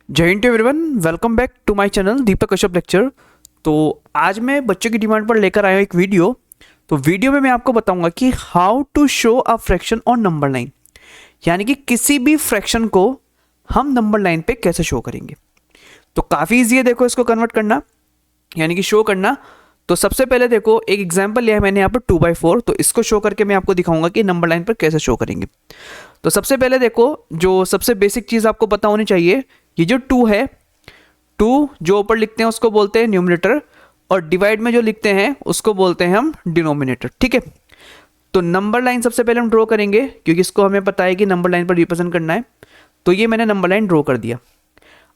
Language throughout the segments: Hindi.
जय Hind everyone, welcome back to my channel Deepak Kashyap lecture. तो आज मैं बच्चों की डिमांड पर लेकर आया हूँ एक वीडियो। तो वीडियो में मैं आपको बताऊंगा कि how to show a fraction on number line, यानी कि किसी भी फ्रैक्शन को हम नंबर लाइन पे कैसे शो करेंगे। तो काफ़ी ईजी है, देखो इसको कन्वर्ट करना यानी कि शो करना। तो सबसे पहले देखो एक एग्जाम्पल लिया है मैंने यहाँ पर 2/4, तो इसको शो करके मैं आपको दिखाऊंगा कि नंबर लाइन पर कैसे शो करेंगे। तो सबसे पहले देखो, जो सबसे बेसिक चीज़ आपको पता होनी चाहिए, ये जो 2 है, 2 जो ऊपर लिखते हैं उसको बोलते हैं न्यूमरेटर, और डिवाइड में जो लिखते हैं उसको बोलते हैं हम डिनोमिनेटर। ठीक है, तो नंबर लाइन सबसे पहले हम ड्रॉ करेंगे, क्योंकि इसको हमें पता है कि नंबर लाइन पर रिप्रेजेंट करना है। तो ये मैंने नंबर लाइन ड्रॉ कर दिया।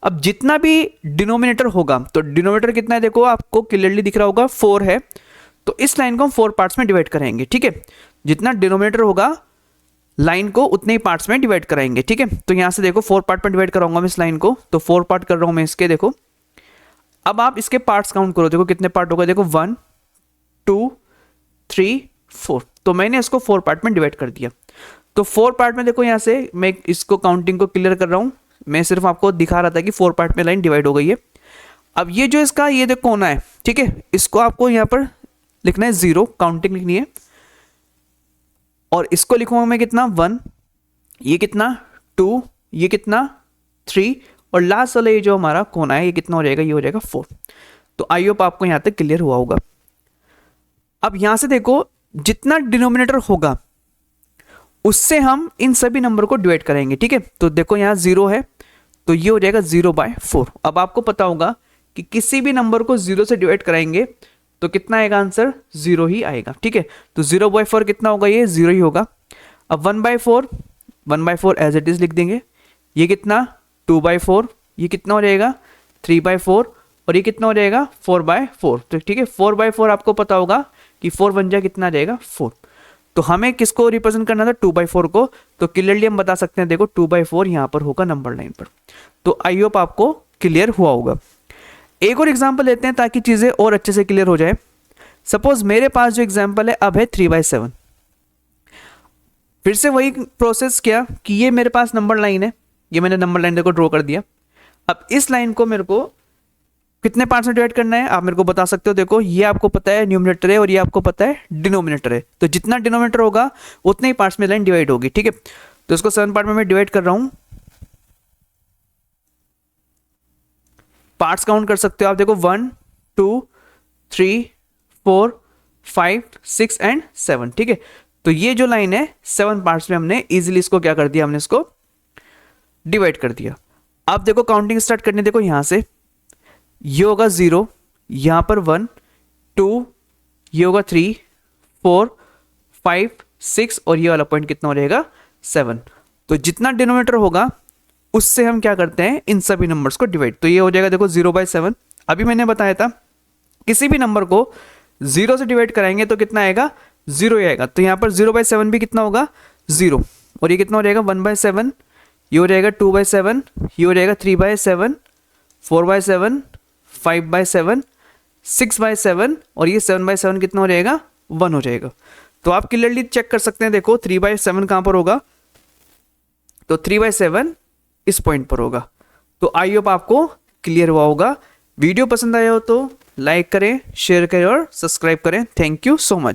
अब जितना भी डिनोमिनेटर होगा, तो डिनोमिनेटर कितना है देखो, आपको क्लियरली दिख रहा होगा 4 है। तो इस लाइन को हम 4 पार्ट्स में डिवाइड करेंगे। ठीक है, जितना डिनोमिनेटर होगा लाइन को उतने ही पार्ट्स में डिवाइड कराएंगे। ठीक है, तो यहां से देखो 4 पार्ट में डिवाइड कराऊंगा मैं इस लाइन को। तो 4 पार्ट कर रहा हूं मैं इसके। देखो अब आप इसके पार्ट्स काउंट करो, देखो कितने पार्ट होगा। देखो 1 2 3 4, तो मैंने इसको 4 पार्ट में डिवाइड कर दिया। तो 4 पार्ट में देखो, यहां से मैं इसको काउंटिंग को क्लियर कर रहा हूं। मैं सिर्फ आपको दिखा रहा था कि 4 पार्ट में लाइन डिवाइड हो गई है। अब ये जो इसका ये देखो कोना है, ठीक है, इसको आपको यहां पर लिखना है 0, काउंटिंग लिखनी है। और इसको लिखूंगा मैं कितना 1, ये कितना 2, ये कितना 3, और लास्ट वाला ये जो हमारा कोना है ये कितना हो जाएगा, ये हो जाएगा 4। तो आई होप आपको यहां तक क्लियर हुआ होगा। अब यहां से देखो, जितना डिनोमिनेटर होगा उससे हम इन सभी नंबर को डिवाइड करेंगे। ठीक है, तो देखो यहां 0 है, तो ये हो जाएगा 0/4। अब आपको पता होगा कि किसी भी नंबर को 0 से डिवाइड कराएंगे तो कितना आएगा आंसर, 0 ही आएगा। ठीक है, तो 0/4 कितना होगा, ये 0 ही होगा। अब 1/4 एज इट इज लिख देंगे। ये कितना 2/4, ये कितना हो जाएगा 3/4, और ये कितना हो जाएगा 4/4। तो ठीक है, 4/4 आपको पता होगा कि 4 बन जाए कितना आ जाएगा 4। तो हमें किसको रिप्रेजेंट करना था, 2/4 को। तो क्लियरली हम बता सकते हैं, देखो 2/4 यहां पर होगा नंबर लाइन पर। तो आई होप आपको क्लियर हुआ होगा। एक और एग्जांपल लेते हैं ताकि चीजें और अच्छे से क्लियर हो जाए। सपोज मेरे पास जो एग्जांपल है अब है 3/7। फिर से वही प्रोसेस किया कि ये मेरे पास नंबर लाइन है, ये मैंने नंबर लाइन देखो ड्रॉ कर दिया। अब इस लाइन को मेरे को कितने पार्ट्स में डिवाइड करना है, आप मेरे को बता सकते हो। देखो ये आपको पता है न्यूमरेटर है और ये आपको पता है डिनोमिनेटर है। तो जितना डिनोमिनेटर होगा उतने ही पार्ट्स में लाइन डिवाइड होगी। ठीक है, तो इसको 7 पार्ट में मैं डिवाइड कर रहा हूं। पार्ट्स काउंट कर सकते हो आप, देखो 1 2 3 4 5 6 एंड 7। ठीक है, तो ये जो लाइन है 7 पार्ट्स में हमने इजीली इसको क्या कर दिया, हमने इसको डिवाइड कर दिया। अब देखो काउंटिंग स्टार्ट करने, देखो यहां से ये होगा 0, यहां पर 1 2, ये होगा 3 4 5 6, और ये वाला पॉइंट कितना हो जाएगा 7। तो जितना डिनोमिनेटर होगा उससे हम क्या करते हैं, इन सभी नंबर्स को डिवाइड। तो ये हो जाएगा देखो 0/7। अभी मैंने बताया था किसी भी नंबर को 0 से डिवाइड कराएंगे तो कितना आएगा, 0 ही आएगा। तो यहाँ पर 0/7 भी कितना होगा 0, और ये कितना हो जाएगा 1/7, ये हो जाएगा 2/7, ये हो जाएगा 3/7, 4/7, 5/7, 6/7, और ये 7/7 कितना हो जाएगा 1 हो जाएगा। तो आप क्लियरली चेक कर सकते हैं, देखो 3/7 कहां पर होगा, तो 3/7 इस पॉइंट पर होगा। तो आई होप आपको क्लियर हुआ होगा। वीडियो पसंद आया हो तो लाइक करें, शेयर करें और सब्सक्राइब करें। Thank you so much.